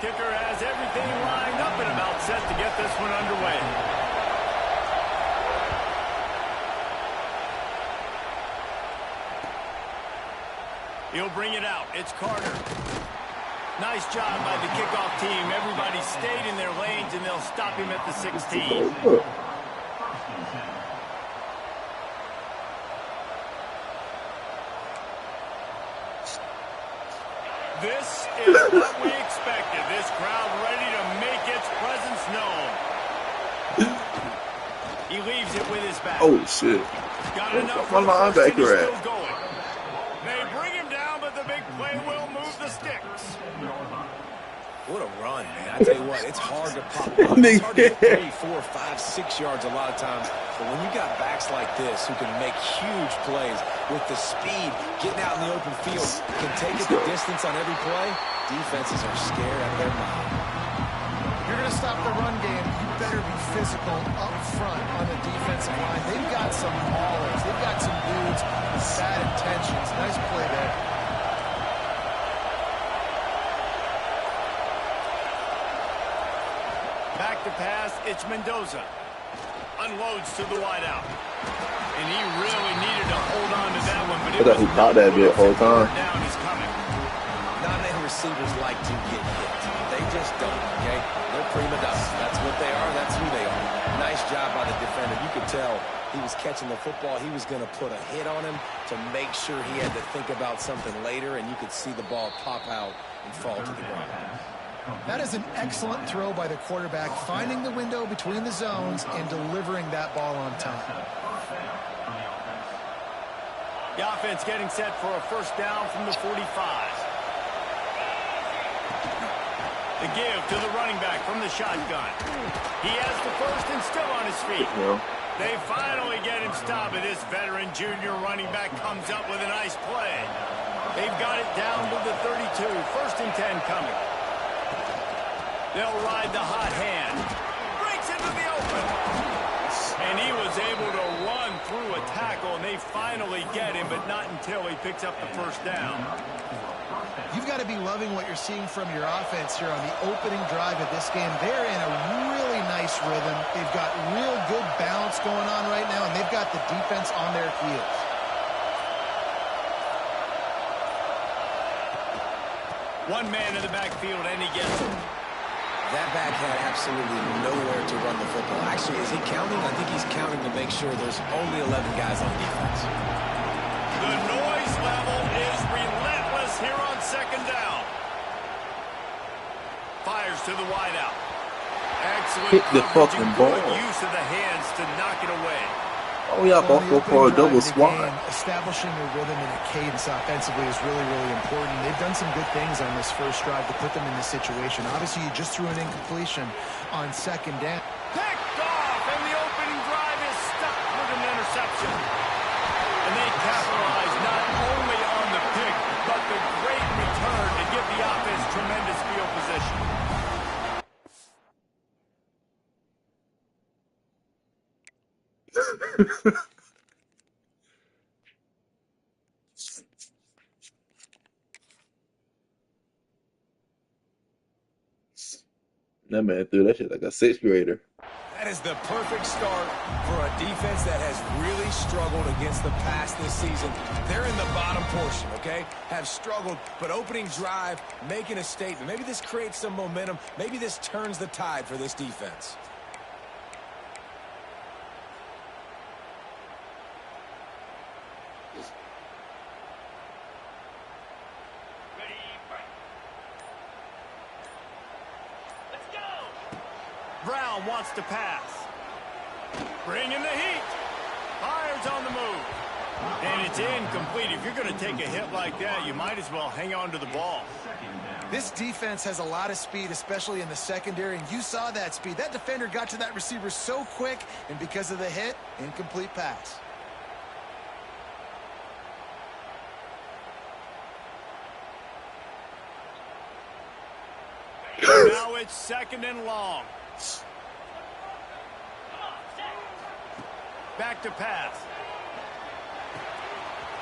kicker has everything lined up and about set to get this one underway. He'll bring it out. It's Carter. Nice job by the kickoff team. Everybody stayed in their lanes, and they'll stop him at the 16. This is what we expected. This crowd ready to make its presence known. He leaves it with his back. Oh, shit. Got enough my linebacker at? Still going. They bring him down, but the big play will move the sticks. What a run, man. I tell you what, it's hard to pop up. It's hard to get 3, 4, 5, 6 yards a lot of times. But when you got backs like this who can make huge plays with the speed, getting out in the open field, can take it the distance on every play, defenses are scared out of their mind. If you're going to stop the run game, you better be physical up front on the defensive line. They've got some maulers. They've got some dudes with bad intentions. Nice play there. Back to pass, it's Mendoza. Unloads to the wideout. And he really needed to hold on to that one, but it was he caught that bit the whole time. Down, he's coming. Not many receivers like to get hit. They just don't, okay? They're prima donnas. That's what they are. That's who they are. Nice job by the defender. You could tell he was catching the football. He was going to put a hit on him to make sure he had to think about something later, and you could see the ball pop out and fall to the ground. That is an excellent throw by the quarterback, finding the window between the zones and delivering that ball on time. The offense getting set for a first down from the 45. The give to the running back from the shotgun. He has the first and still on his feet. They finally get him stopped, and this veteran junior running back comes up with a nice play. They've got it down to the 32. First and 10 coming. They'll ride the hot hand. Breaks into the open. And he was able to run through a tackle, and they finally get him, but not until he picks up the first down. You've got to be loving what you're seeing from your offense here on the opening drive of this game. They're in a really nice rhythm. They've got real good balance going on right now, and they've got the defense on their heels. One man in the backfield, and he gets him. That back had absolutely nowhere to run the football. Actually, is he counting? I think he's counting to make sure there's only 11 guys on defense. The noise level is relentless here on second down. Fires to the wideout. Excellent. Hit the fucking ball. Use of the hands to knock it away. Oh, yeah, both go for a double swat. Establishing a rhythm and a cadence offensively is really, really important. They've done some good things on this first drive to put them in this situation. Obviously, you just threw an incompletion on second down. Picked off, and the opening drive is stuck with an interception. And they capitalize not only on the pick, but the great return to give the offense tremendous field position. That man threw that shit like a 6th grader. That is the perfect start for a defense that has really struggled against the pass this season. They're in the bottom portion, okay? Have struggled, but opening drive, making a statement. Maybe this creates some momentum. Maybe this turns the tide for this defense. Brown wants to pass. Bringing the heat. Fires on the move. And it's incomplete. If you're going to take a hit like that, you might as well hang on to the ball. This defense has a lot of speed, especially in the secondary, and you saw that speed. That defender got to that receiver so quick, and because of the hit, incomplete pass. Now it's second and long. Back to pass.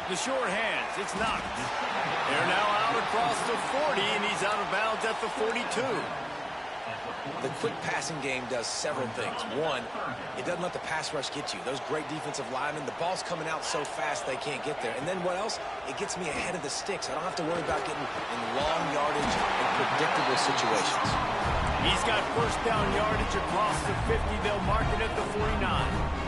The short hands, it's knocked. They're now out across the 40, and he's out of bounds at the 42. The quick passing game does several things. One, it doesn't let the pass rush get you. Those great defensive linemen, the ball's coming out so fast they can't get there. And then what else? It gets me ahead of the sticks. I don't have to worry about getting in long yardage and predictable situations. He's got first down yardage across the 50. They'll mark it at the 49.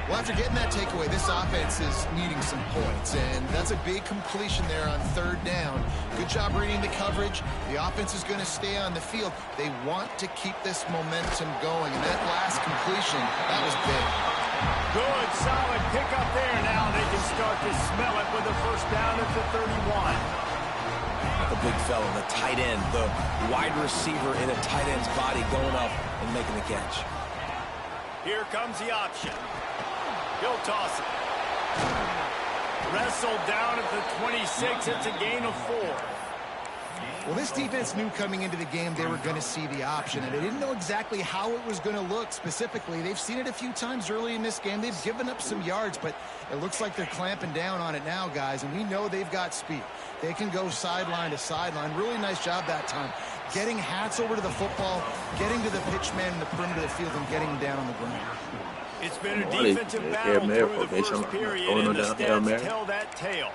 Well, after getting that takeaway, this offense is needing some points, and that's a big completion there on third down. Good job reading the coverage. The offense is going to stay on the field. They want to keep this momentum going, and that last completion, that was big. Good, solid pickup there. Now they can start to smell it with a first down at the 31. The big fella, the tight end, the wide receiver in a tight end's body going up and making the catch. Here comes the option. He'll toss it. Wrestled down at the 26. It's a gain of 4. Well, this defense knew coming into the game they were going to see the option, and they didn't know exactly how it was going to look specifically. They've seen it a few times early in this game. They've given up some yards, but it looks like they're clamping down on it now, guys, and we know they've got speed. They can go sideline to sideline. Really nice job that time. Getting hats over to the football, getting to the pitch man in the perimeter of the field, and getting him down on the ground. It's been a defensive battle through the first period, and the stats tell that tale.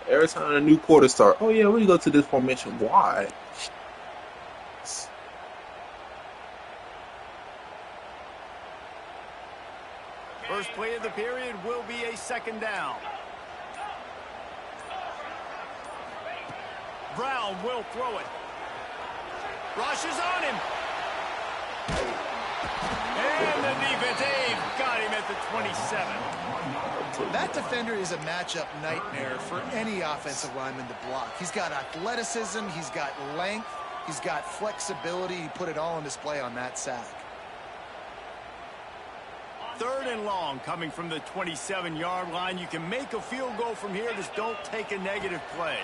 Every time a new quarter starts, oh yeah, we go to this formation. Why? First play of the period will be a second down. Brown will throw it. Rushes on him. And the defense, they've got him at the 27. That defender is a matchup nightmare for any offensive lineman to block. He's got athleticism, he's got length, he's got flexibility. He put it all on display on that sack. Third and long coming from the 27-yard line. You can make a field goal from here. Just don't take a negative play.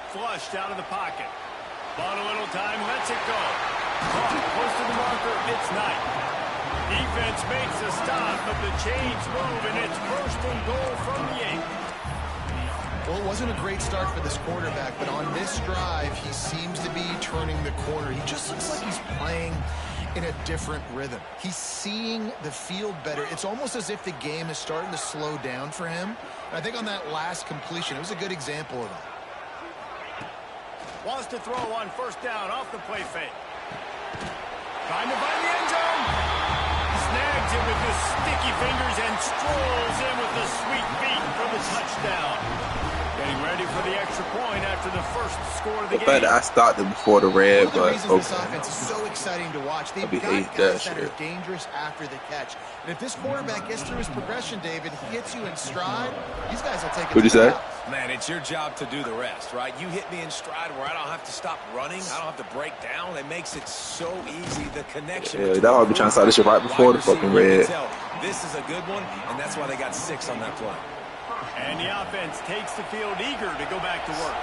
Flushed out of the pocket. Bought a little time, lets it go. Caught close to the marker, it's Knight. Defense makes a stop, but the chains move, and it's first and goal from the 8. Well, it wasn't a great start for this quarterback, but on this drive, he seems to be turning the corner. He just looks like he's playing in a different rhythm. He's seeing the field better. It's almost as if the game is starting to slow down for him. I think on that last completion, it was a good example of that. Wants to throw on first down off the play fake. Trying to find the end zone. Snags it with his sticky fingers and strolls in with the sweet feet for the touchdown. Getting ready for the extra point after the first score of the game. The fact that I stopped it before the red, but okay. This offense is so exciting to watch. They've got guys that are dangerous after the catch. And if this quarterback gets through his progression, David, he hits you in stride, these guys will take it. What'd you say? Man, it's your job to do the rest, right? You hit me in stride where I don't have to stop running. I don't have to break down. It makes it so easy. The connection. Yeah, that would be trying to start this shit right before the fucking red. This is a good one, and that's why they got 6 on that play. And the offense takes the field eager to go back to work.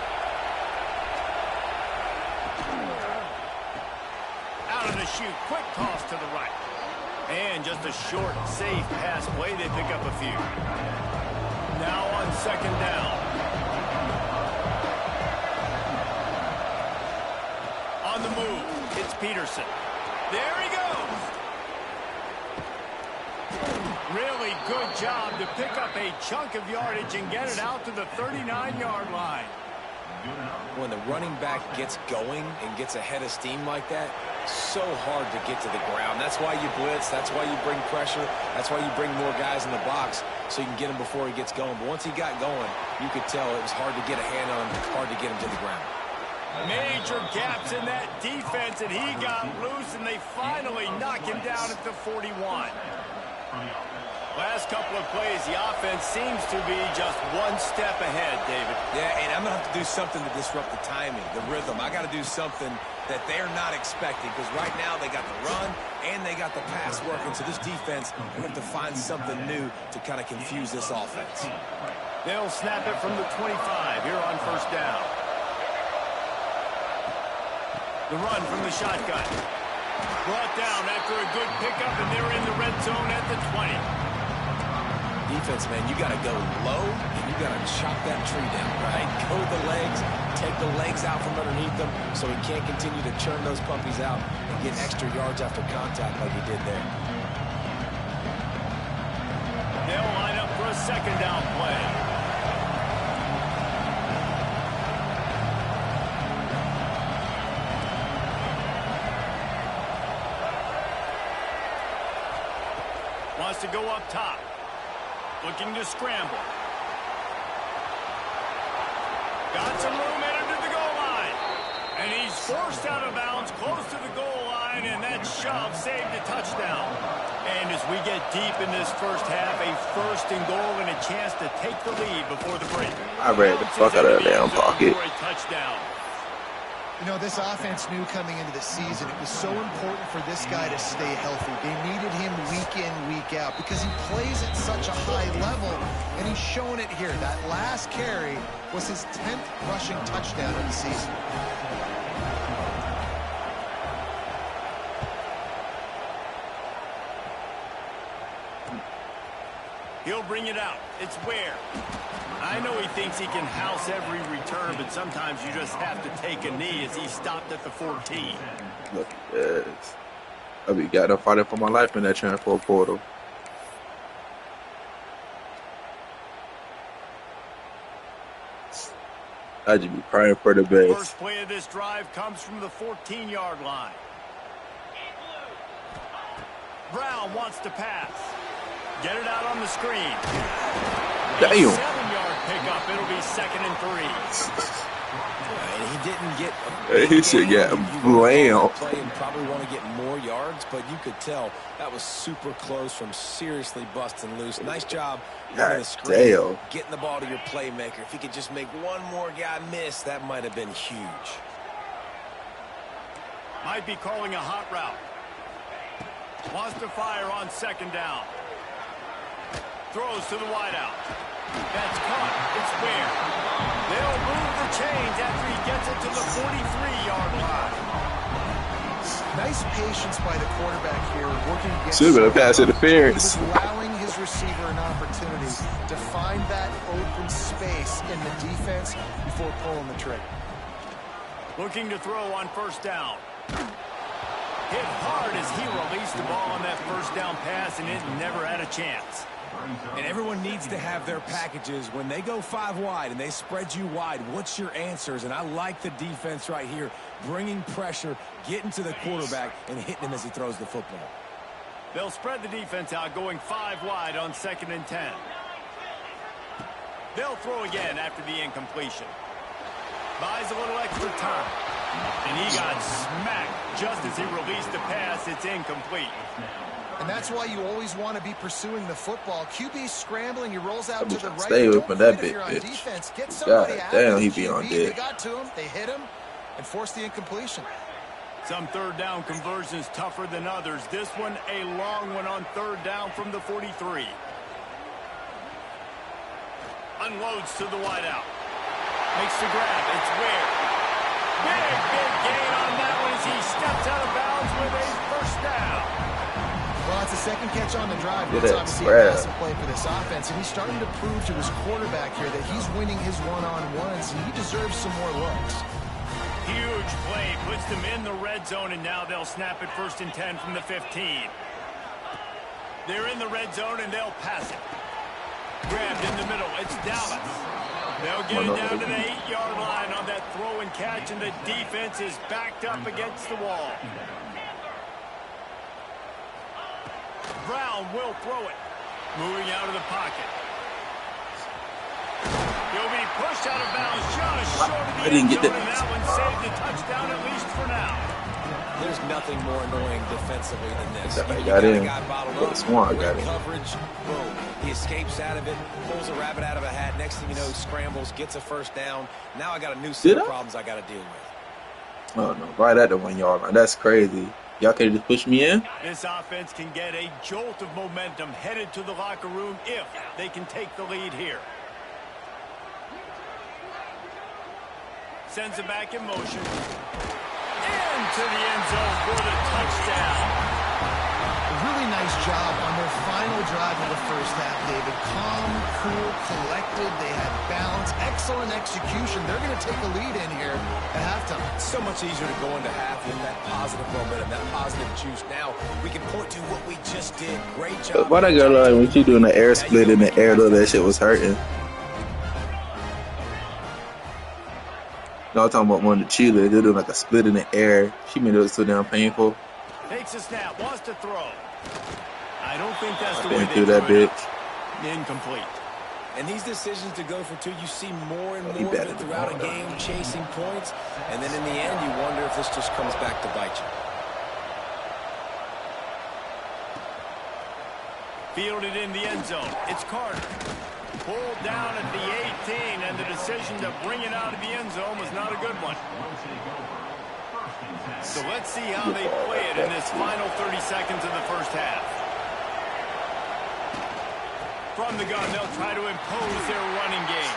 Out of the chute, quick toss to the right. And just a short, safe pass play. They pick up a few. Now on second down. On the move, it's Peterson. There he goes. Really good job to pick up a chunk of yardage and get it out to the 39-yard line. When the running back gets going and gets ahead of steam like that, so hard to get to the ground. That's why you blitz. That's why you bring pressure. That's why you bring more guys in the box so you can get him before he gets going. But once he got going, you could tell it was hard to get a hand on, hard to get him to the ground. Major gaps in that defense, and he got loose, and they finally knock him down at the 41. Last couple of plays, the offense seems to be just one step ahead, David. Yeah, and I'm going to have to do something to disrupt the timing, the rhythm. I got to do something that they're not expecting, because right now they got the run and they got the pass working. So this defense, they're going to have to find something new to kind of confuse this offense. They'll snap it from the 25 here on first down. The run from the shotgun. Brought down after a good pickup, and they're in the red zone at the 20. Defense, man, you got to go low, and you got to chop that tree down, right? Go with the legs, take the legs out from underneath them so he can't continue to churn those puppies out and get extra yards after contact like he did there. They'll line up for a second down play. Wants to go up top. Looking to scramble. Got some room headed to the goal line. And he's forced out of bounds close to the goal line, and that shove saved a touchdown. And as we get deep in this first half, a first and goal and a chance to take the lead before the break. I read the fuck out of that damn pocket. For a touchdown. You know, this offense knew coming into the season it was so important for this guy to stay healthy. They needed him week in, week out because he plays at such a high level, and he's shown it here. That last carry was his 10th rushing touchdown of the season. He'll bring it out. It's Ware. I know he thinks he can house every return, but sometimes you just have to take a knee as he stopped at the 14. Look at this. I be got up fighting for my life in that transfer portal. I just be praying for the best. First play of this drive comes from the 14-yard line. Brown wants to pass. Get it out on the screen. Damn. 7-yard pickup. It'll be 2nd and 3. And he didn't get. He should get blammed. Play and probably want to get more yards, but you could tell that was super close from seriously busting loose. Nice job on the screen, damn. getting the ball to your playmaker. If he could just make one more guy miss, that might have been huge. Might be calling a hot route. Wants to fire on 2nd down. Throws to the wideout. That's caught. It's Ware. They'll move the chains after he gets it to the 43-yard line. Nice patience by the quarterback here, working against. Should have been a pass interference. He was allowing his receiver an opportunity to find that open space in the defense before pulling the trigger. Looking to throw on 1st down. Hit hard as he released the ball on that 1st down pass, and it never had a chance. And everyone needs to have their packages. When they go 5 wide and they spread you wide, what's your answers? And I like the defense right here, bringing pressure, getting to the quarterback, and hitting him as he throws the football. They'll spread the defense out, going 5 wide on 2nd and 10. They'll throw again after the incompletion. Buys a little extra time. And he got smacked just as he released the pass. It's incomplete. And that's why you always want to be pursuing the football. QB scrambling, he rolls out to the right. Stay with me, that big bitch. Defense. Get somebody out damn, of he the be on QB. deck. They got to him, they hit him, and forced the incompletion. Some 3rd down conversions tougher than others. This one a long one on 3rd down from the 43. Unloads to the wideout. Makes the grab. It's Ware. Big gain on that one as he steps out of bounds with a 1st down. Well, it's a 2nd catch on the drive. Get It's it, obviously spread. a massive play for this offense, and he's starting to prove to his quarterback here that he's winning his one-on-ones, and he deserves some more looks. Huge play puts them in the red zone, and now they'll snap it 1st and 10 from the 15. They're in the red zone, and they'll pass it. Grabbed in the middle. It's Dallas. They'll get it down to the 8-yard line on that throw and catch, and the defense is backed up against the wall. Brown will throw it. Moving out of the pocket. He'll be pushed out of bounds just short of the end zone, and that one saved the touchdown at least for now. There's nothing more annoying defensively than this. That got in. Swan got in. Coverage, boom. He escapes out of it, pulls a rabbit out of a hat. Next thing you know, scrambles, gets a 1st down. Now I got a new set of problems I got to deal with. Oh, no. Right at the 1-yard line. That's crazy. Y'all could have just pushed me in? This offense can get a jolt of momentum headed to the locker room if they can take the lead here. Sends it back in motion. Into the end zone for the touchdown. down. A really nice job on their final drive of the first half, David. Calm, cool, collected. They had balance. Excellent execution. They're going to take a lead in here at halftime. It's so much easier to go into half with that positive momentum, that positive juice. Now we can point to what we just did. Great job. Why that girl like when she doing the air split in the air though, that shit was hurting. No, I'm talking about one of the cheerleaders. They're doing like a split in the air. She made it look so damn painful. Takes a snap, wants to throw. I don't think that's the way Been they through do that it. bitch. Incomplete. And these decisions to go for two, you see more and more of better it than throughout a that. game, chasing points. And then in the end, you wonder if this just comes back to bite you. Fielded in the end zone. It's Carter. Pulled down at the 18, and the decision to bring it out of the end zone was not a good one. So let's see how they play it in this final 30 seconds of the first half. From the gun, they'll try to impose their running game.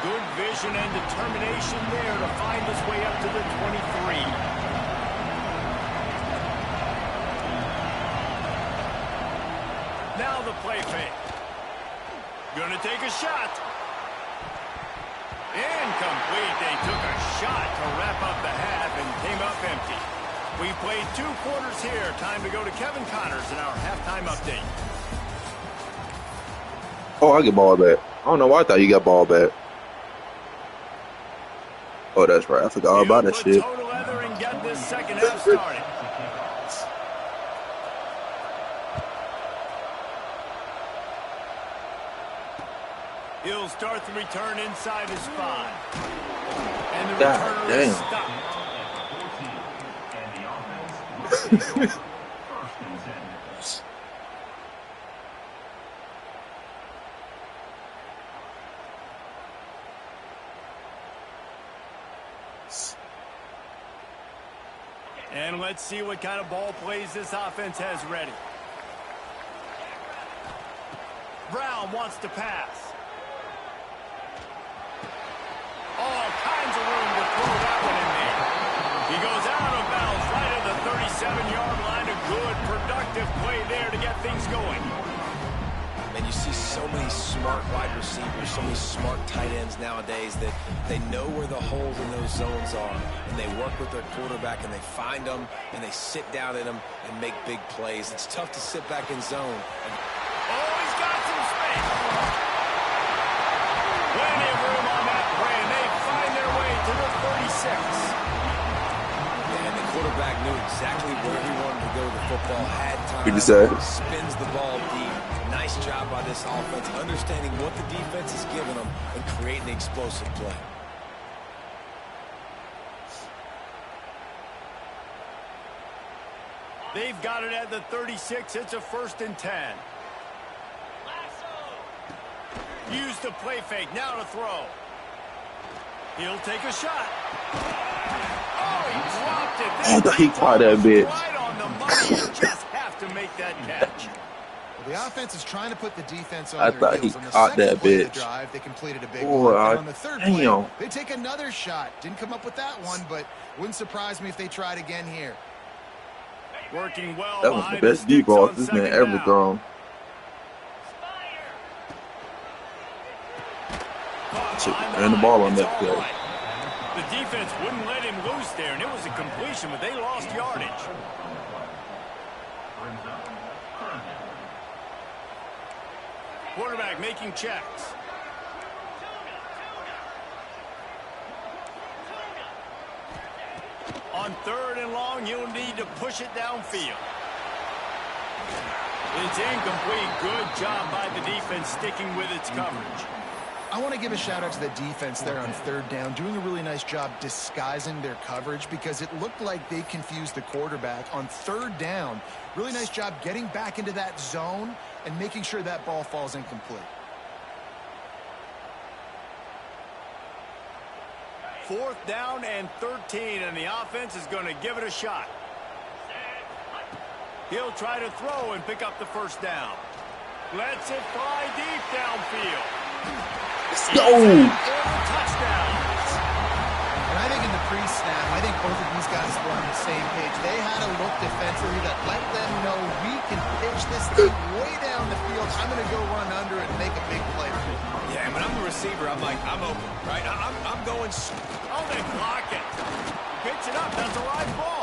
Good vision and determination there to find his way up to the 23. Now the play fake. Gonna take a shot. Incomplete. They took a shot to wrap up the half and came up empty. We played 2 quarters here. Time to go to Kevin Connors in our halftime update. Oh, I get ball back. I don't know why I thought you got ball back. Oh, that's right. I forgot all about that He'll shit. put toe to leather and get this second half started. He'll start the return inside his 5. And the God returner damn. is stopped. And let's see what kind of ball plays this offense has ready. Brown wants to pass. All kinds of room to throw that one in there. He goes out of bounds right at the 37-yard line. A good, productive play there to get things going. And you see so many smart wide receivers, so many smart tight ends nowadays that they know where the holes in those zones are, and they work with their quarterback, and they find them, and they sit down in them and make big plays. It's tough to sit back in zone. Oh, he's got some space. Plenty of room on that play, and they find their way to the 36. And the quarterback knew exactly where he wanted to go with the football, had time, What'd you say? spins the ball deep. Nice job by this offense, understanding what the defense is giving them and creating the explosive play. They've got it at the 36. It's a 1st and 10. Use the play fake. Now to throw. He'll take a shot. Oh, he dropped it. I thought he caught that bitch. Right on the money. You just have to make that catch. The offense is trying to put the defense on I their thought he heels. On the caught second that play of the bitch. drive, they completed a big Oh, one. And on the third play, damn. they take another shot. Didn't come up with that one, but wouldn't surprise me if they tried again here. Working well That was the behind best sticks deep ball on this man second ever down. thrown. Caught Shit, behind ran the ball on line. that It's play. all right. The defense wouldn't let him loose there, and it was a completion, but they lost yardage. Quarterback making checks. On 3rd and long, you'll need to push it downfield. It's incomplete. Good job by the defense sticking with its coverage. I want to give a shout out to the defense there on 3rd down, doing a really nice job disguising their coverage because it looked like they confused the quarterback on 3rd down. Really nice job getting back into that zone and making sure that ball falls incomplete. 4th down and 13, and the offense is going to give it a shot. He'll try to throw and pick up the 1st down. Lets it fly deep downfield. Let's He's go! in for the touchdown. And I think in the pre-snap, I think both of these guys were on the same page. They had a look defensively that let them know we can pitch this thing way down the field. I'm going to go run under it and make a big play for it. Yeah, when I'm the receiver, I'm like, I'm open, right? I'm going. Oh, they block it. Picks it up. That's a live ball.